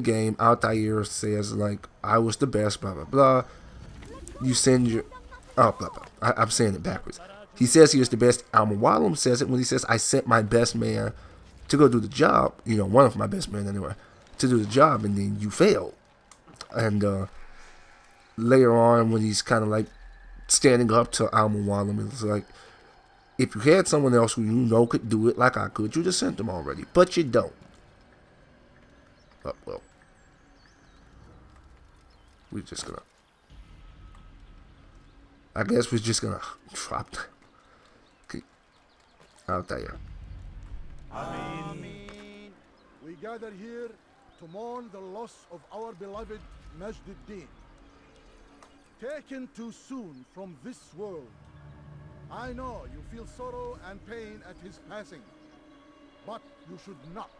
game, Altair says like I was the best, blah blah blah. You send your blah blah. I'm saying it backwards. He says he is the best. Al-Mualim says it when he says I sent my best man to go do the job. You know, one of my best men anyway, to do the job, and then you failed. And later on, when he's kind of like standing up to Al-Mualim, it's like, if you had someone else who you know could do it like I could, you just sent them already. But you don't. Well, we're just gonna. I guess we're just gonna drop out there. Ameen. We gather here to mourn the loss of our beloved Majduddin, taken too soon from this world. I know you feel sorrow and pain at his passing, but you should not.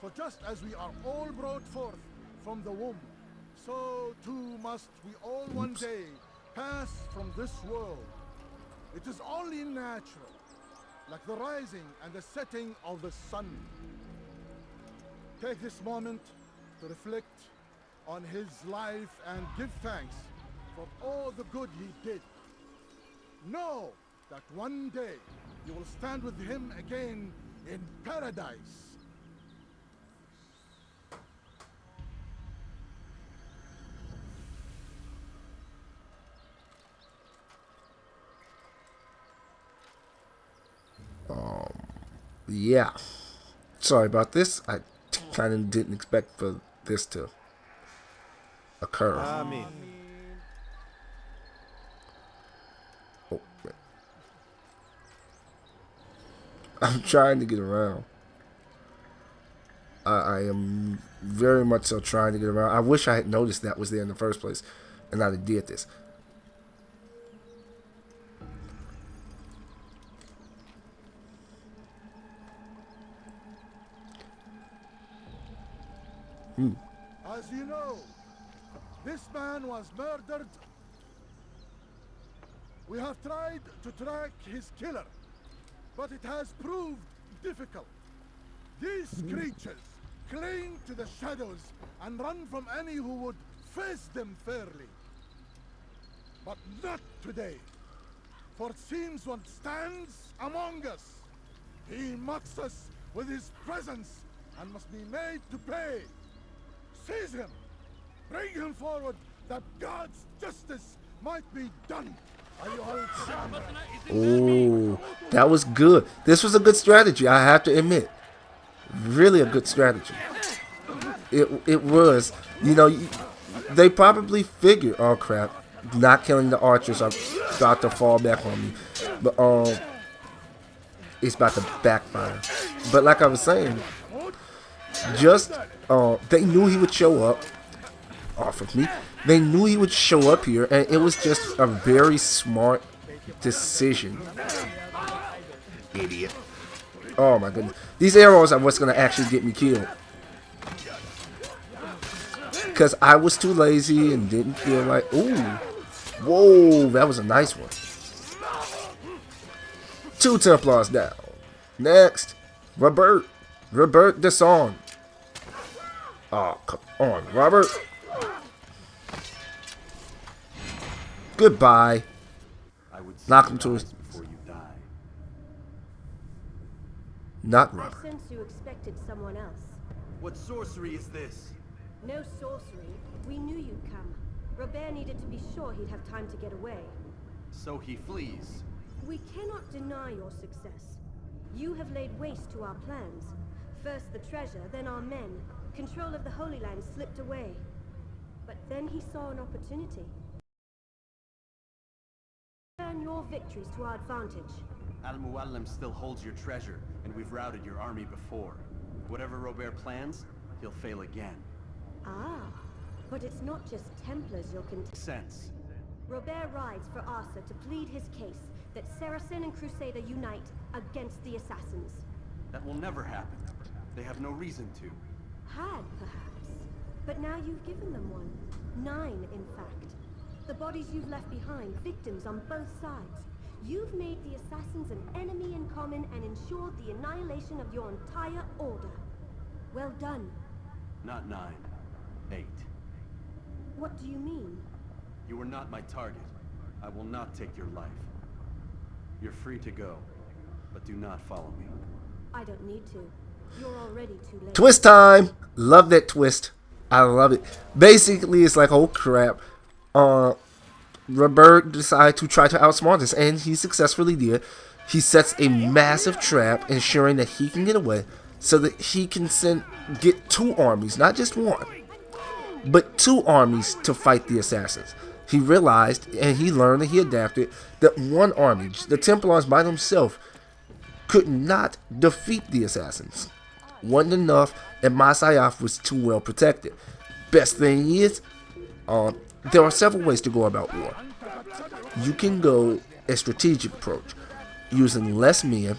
For just as we are all brought forth from the womb, so too must we all one day pass from this world. It is only natural, like the rising and the setting of the sun. Take this moment to reflect on his life and give thanks for all the good he did. Know that one day you will stand with him again in paradise. Yeah. Sorry about this. I kind of didn't expect for this to occur. Ameen. Oh, man. I'm trying to get around. I am very much so trying to get around. I wish I had noticed that was there in the first place, and I'd have did this. As you know, this man was murdered. We have tried to track his killer, but it has proved difficult. These creatures cling to the shadows and run from any who would face them fairly. But not today, for it seems one stands among us. He mocks us with his presence and must be made to pay. Seize him! Bring him forward, that God's justice might be done. Oh, that was good. This was a good strategy, I have to admit. Really a good strategy. It was. You know, they probably figured, oh crap, not killing the archers are about to fall back on me. But it's about to backfire. But like I was saying, just they knew he would show up off of me. They knew he would show up here, and it was just a very smart decision. Idiot. Oh my goodness. These arrows are what's gonna actually get me killed. Because I was too lazy and didn't feel like, ooh. Whoa, that was a nice one. 2 Templars down. Next, Robert Desson. Oh, come on, Robert. Goodbye. Knock him to his. Before you die. Not I Robert. sense you expected someone else. What sorcery is this? No sorcery. We knew you'd come. Robert needed to be sure he'd have time to get away. So he flees. We cannot deny your success. You have laid waste to our plans. First the treasure, then our men. Control of the Holy Land slipped away. But then he saw an opportunity. Turn your victories to our advantage. Al-Mualim still holds your treasure, and we've routed your army before. Whatever Robert plans, he'll fail again. Ah, but it's not just Templars you'll contend. Sense. Robert rides for Arthur to plead his case that Saracen and Crusader unite against the Assassins. That will never happen. They have no reason to. Had, perhaps. But now you've given them one. 9, in fact. The bodies you've left behind, victims on both sides. You've made the Assassins an enemy in common and ensured the annihilation of your entire order. Well done. Not 9. 8. What do you mean? You are not my target. I will not take your life. You're free to go, but do not follow me. I don't need to. You're already too late. Twist time. Love that twist. I love it. Basically, it's like, oh crap. Robert decides to try to outsmart us, and he successfully did. He sets a massive trap, ensuring that he can get away, so that he can get 2 armies, not just 1, but 2 armies to fight the assassins. He realized, and he learned, and he adapted, that 1 army, the Templars by themselves, could not defeat the assassins. Wasn't enough, and Masyaf was too well protected. Best thing is, there are several ways to go about war. You can go a strategic approach, using less men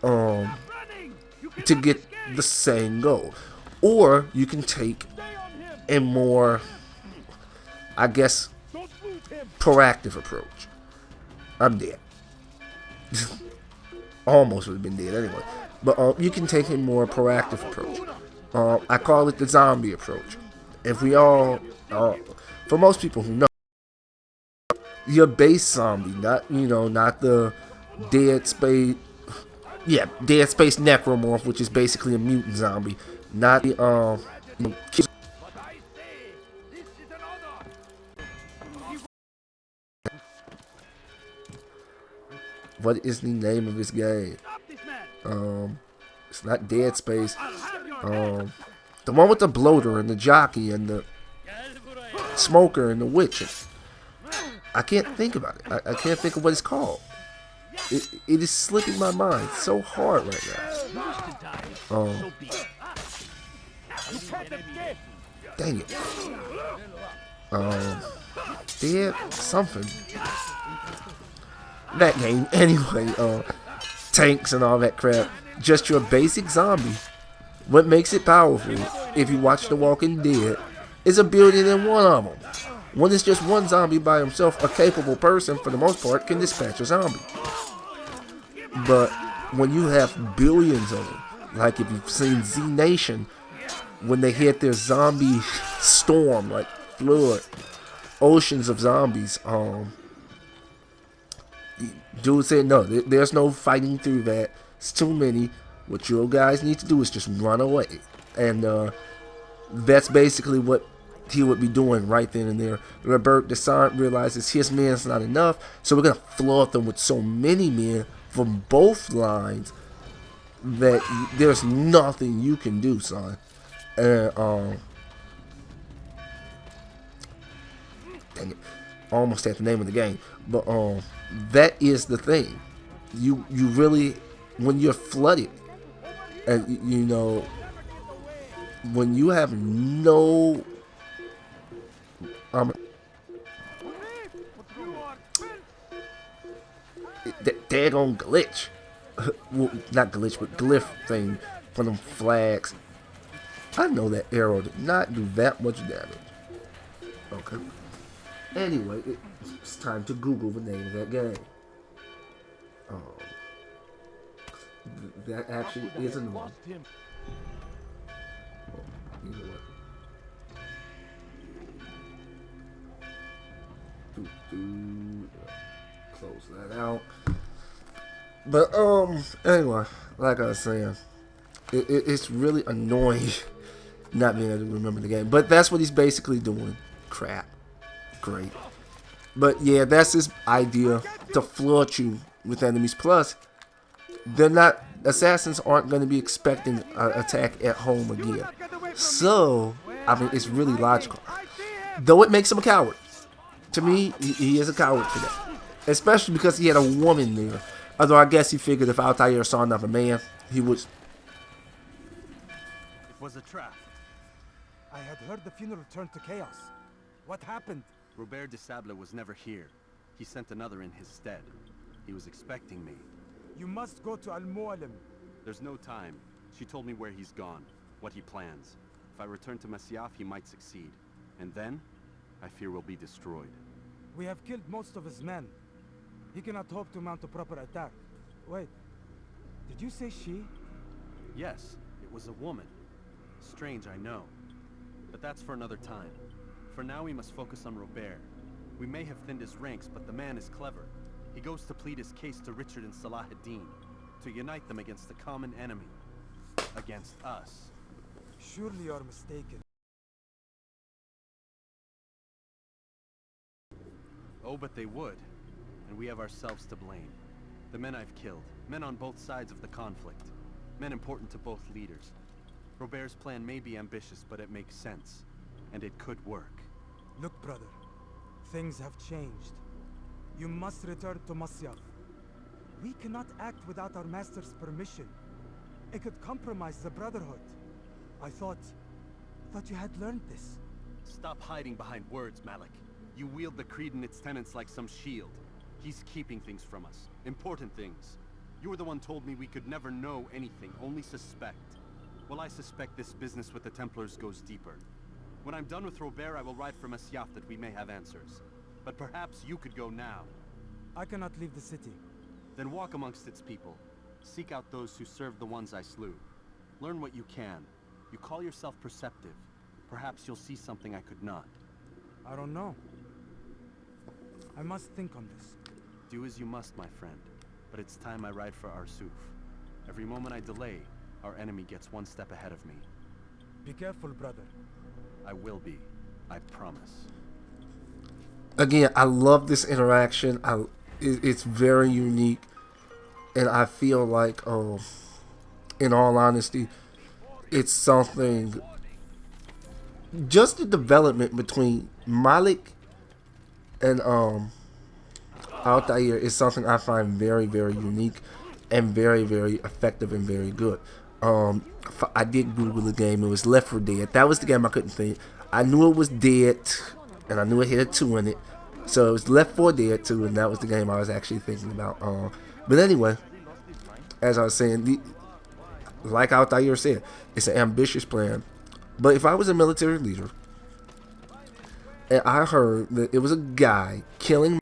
to get the same goal. Or you can take a more, I guess, proactive approach. I'm dead. Almost would have been dead anyway. But you can take a more proactive approach. I call it the zombie approach. If we all, for most people who know, your base zombie, not the Dead Space, Dead Space Necromorph, which is basically a mutant zombie, not the what is the name of this game? It's not Dead Space. The one with the bloater and the jockey and the smoker and the witch. I can't think about it. I can't think of what it's called. It is slipping my mind so hard right now. Dang it. Dead something. That game. Anyway, tanks and all that crap. Just your basic zombie. What makes it powerful, if you watch The Walking Dead, is a billion in one of them. When it's just one zombie by himself, a capable person, for the most part, can dispatch a zombie. But when you have billions of them, like if you've seen Z Nation, when they hit their zombie storm, like flood, oceans of zombies, dude said, no, there's no fighting through that. It's too many. What you guys need to do is just run away. And that's basically what he would be doing right then and there. Robert Desant realizes his men's not enough, so we're going to flood them with so many men from both lines that there's nothing you can do, son. And, dang it. Almost at the name of the game. But that is the thing. You really, when you're flooded, and when you have no that daggone glitch, well, not glitch, but glyph thing for them flags. I know that arrow did not do that much damage. Okay. Anyway, it's time to Google the name of that game. That actually is annoying. You know what? Close that out. But anyway, like I was saying, it's really annoying not being able to remember the game. But that's what he's basically doing. Crap. Great. But yeah, that's his idea, to flood you with enemies. Plus, assassins aren't going to be expecting an attack at home again. So, I mean, it's really logical. Though it makes him a coward. To me, he is a coward for that. Especially because he had a woman there. Although I guess he figured if Altair saw another man, he would... It was a trap. I had heard the funeral turned to chaos. What happened? Robert de Sable was never here. He sent another in his stead. He was expecting me. You must go to Al-Mualim. There's no time. She told me where he's gone, what he plans. If I return to Masyaf, he might succeed. And then, I fear we'll be destroyed. We have killed most of his men. He cannot hope to mount a proper attack. Wait, did you say she? Yes, it was a woman. Strange, I know. that's for another time. For now, we must focus on Robert. We may have thinned his ranks, but the man is clever. He goes to plead his case to Richard and Salah ad-Din, to unite them against the common enemy. Against us. Surely you're mistaken. Oh, but they would. And we have ourselves to blame. The men I've killed, men on both sides of the conflict, men important to both leaders. Robert's plan may be ambitious, but it makes sense. And it could work. Look, brother. Things have changed. You must return to Masyaf. We cannot act without our master's permission. It could compromise the Brotherhood. I thought you had learned this. Stop hiding behind words, Malik. You wield the creed and its tenets like some shield. He's keeping things from us. Important things. You were the one told me we could never know anything, only suspect. Well, I suspect this business with the Templars goes deeper. When I'm done with Robert, I will ride for Masyaf that we may have answers. But perhaps you could go now. I cannot leave the city. Then walk amongst its people. Seek out those who served the ones I slew. Learn what you can. You call yourself perceptive. Perhaps you'll see something I could not. I don't know. I must think on this. Do as you must, my friend. But it's time I ride for Arsuf. Every moment I delay, our enemy gets one step ahead of me. Be careful, brother. I will be. I promise. Again, I love this interaction. It's very unique, and I feel like, in all honesty, it's something. Just the development between Malik and Altair is something I find very, very unique and very, very effective and very good. I did Google the game. It was Left 4 Dead. That was the game I couldn't think. I knew it was Dead, and I knew it had a 2 in it. So it was Left 4 Dead 2, and that was the game I was actually thinking about. But anyway, as I was saying, like Altair said, it's an ambitious plan. But if I was a military leader, and I heard that it was a guy killing,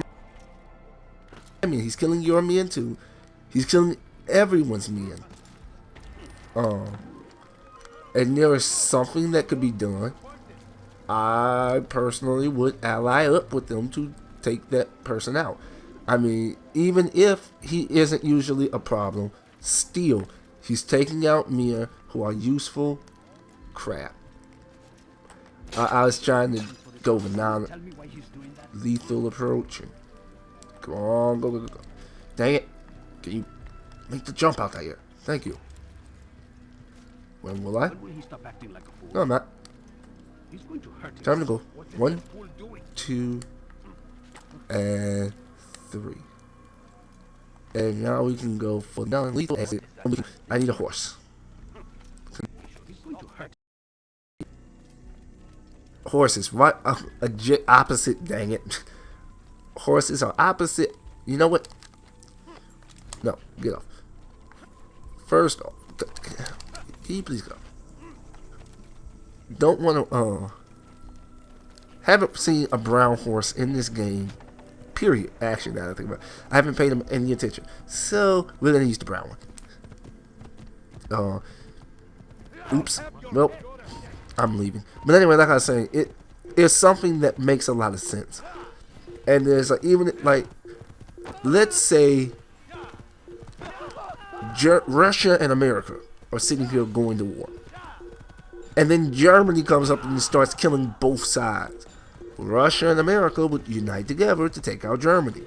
he's killing your men too. He's killing everyone's men. And there is something that could be done. I personally would ally up with them to take that person out. I mean, even if he isn't usually a problem, still, he's taking out men who are useful crap. I was trying to go with non-lethal approach. Come on, go. Dang it. Can you make the jump out there? Thank you. When will I? No, I'm not. Time to go. 1, 2, and 3. And now we can go for non-lethal exit. I need a horse. Horses, right? Opposite, dang it. Horses are opposite. You know what? No, get off. First off, can you please go? Don't want to, haven't seen a brown horse in this game. Period. Actually, now that I think about it, I haven't paid him any attention. So, we're going to use the brown one. Oops. Nope. I'm leaving. But anyway, like I was saying, it is something that makes a lot of sense. And there's like, even like, let's say Russia and America are sitting here going to war. And then Germany comes up and starts killing both sides. Russia and America would unite together to take out Germany.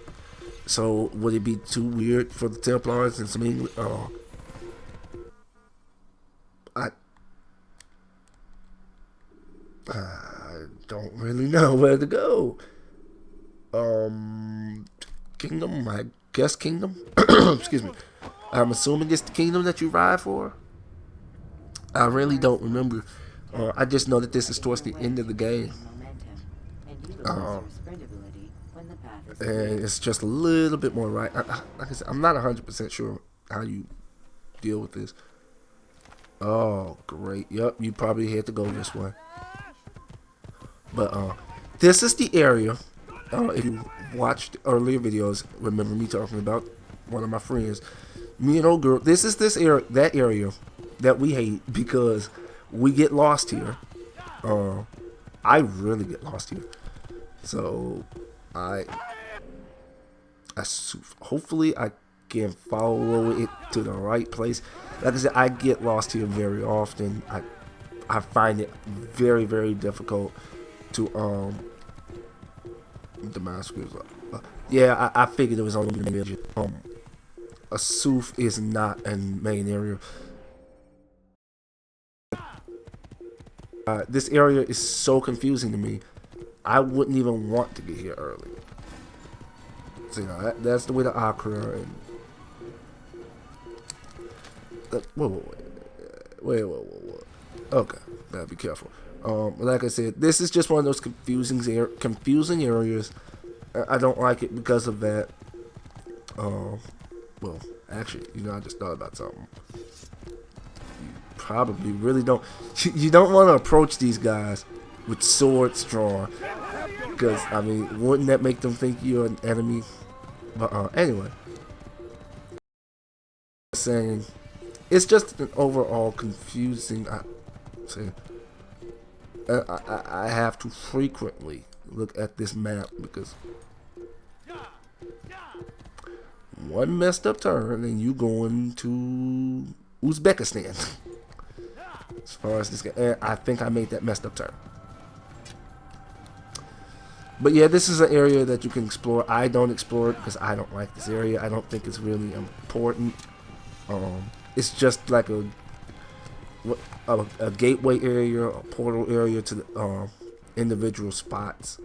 So would it be too weird for the Templars and some English? I don't really know where to go. Kingdom, I guess kingdom. Excuse me. I'm assuming it's the kingdom that you ride for. I really don't remember. I just know that this is towards the end of the game. And it's just a little bit more right. Like I said, I'm not 100% sure how you deal with this. Oh, great. Yep, you probably had to go this way. But this is the area. If you watched earlier videos, remember me talking about one of my friends. Me and old girl. This is that area that we hate because we get lost here. I really get lost here. So hopefully I can follow it to the right place. Like I said, I get lost here very often. I find it very, very difficult to Damascus. Yeah, I figured it was only the main area. Asuf is not a main area. This area is so confusing to me. I wouldn't even want to get here early. So, you know, that's the way to Accra. And whoa. Okay, gotta be careful. Like I said, this is just one of those confusing areas. I don't like it because of that. Well, actually, you know, I just thought about something. You probably really don't. You don't want to approach these guys with swords drawn, because I mean, wouldn't that make them think you're an enemy? But anyway, saying it's just an overall confusing. I have to frequently look at this map because one messed up turn and you going to Uzbekistan. As far as this guy, I think I made that messed up turn. But yeah, this is an area that you can explore. I don't explore it because I don't like this area. I don't think it's really important. It's just like a gateway area, a portal area to the individual spots.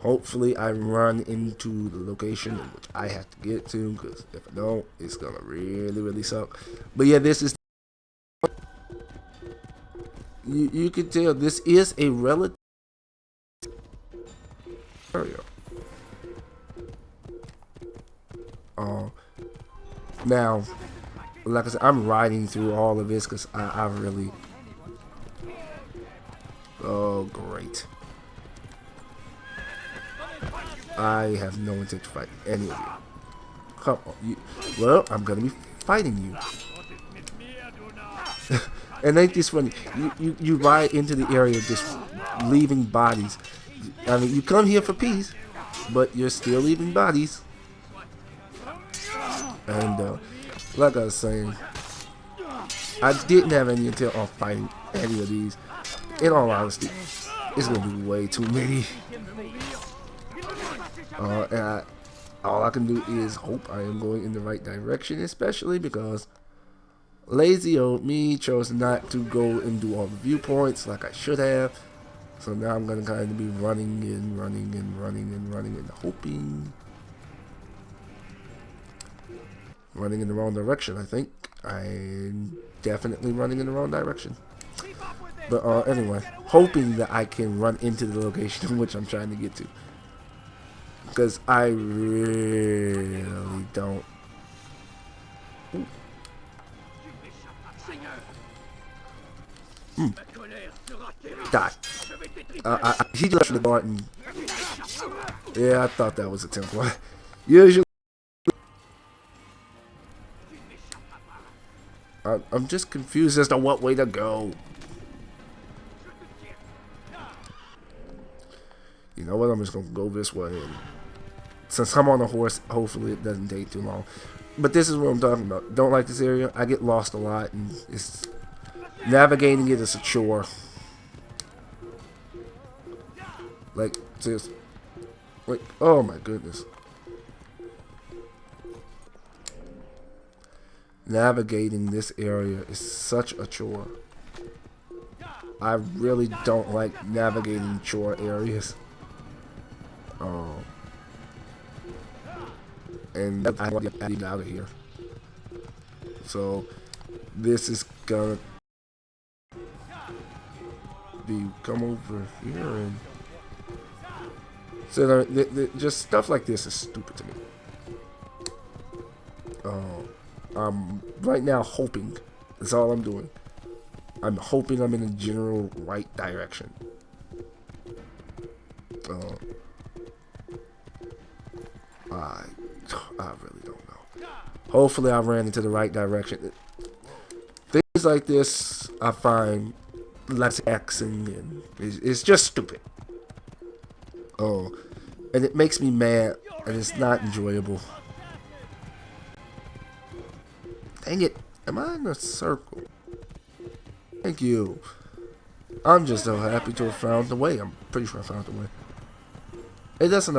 Hopefully I run into the location in which I have to get to, because if I don't, it's gonna really suck. But yeah, this is you can tell this is a relative area. Now, like I said, I'm riding through all of this because I really... Oh, great. I have no intent to fight any of you. Come on. Well, I'm going to be fighting you. And ain't this funny? You ride into the area just leaving bodies. I mean, you come here for peace, but you're still leaving bodies. And, like I was saying, I didn't have any intent on fighting any of these. In all honesty, it's gonna be way too many. And all I can do is hope I am going in the right direction, especially because lazy old me chose not to go and do all the viewpoints like I should have. So now I'm gonna kind of be running and hoping. Running in the wrong direction, I think. I'm definitely running in the wrong direction. But anyway, hoping that I can run into the location in which I'm trying to get to. Because I really don't. Die. He left the button. Yeah, I thought that was a temple. Usually. I'm just confused as to what way to go. You know what? I'm just gonna go this way. And since I'm on a horse, hopefully it doesn't take too long. But this is what I'm talking about. Don't like this area. I get lost a lot, and it's navigating it is a chore. Like this. Like, oh my goodness. Navigating this area is such a chore. I really don't like navigating chore areas. And I want to get out of here. So this is gonna be come over here and so just stuff like this is stupid to me. I'm right now hoping. That's all I'm doing. I'm hoping I'm in the general right direction. I really don't know. Hopefully I ran into the right direction. Things like this I find less Xing, and it's just stupid. Oh, and it makes me mad, and it's not enjoyable. Dang it, am I in a circle? Thank you. I'm just so happy to have found the way. I'm pretty sure I found the way. It doesn't have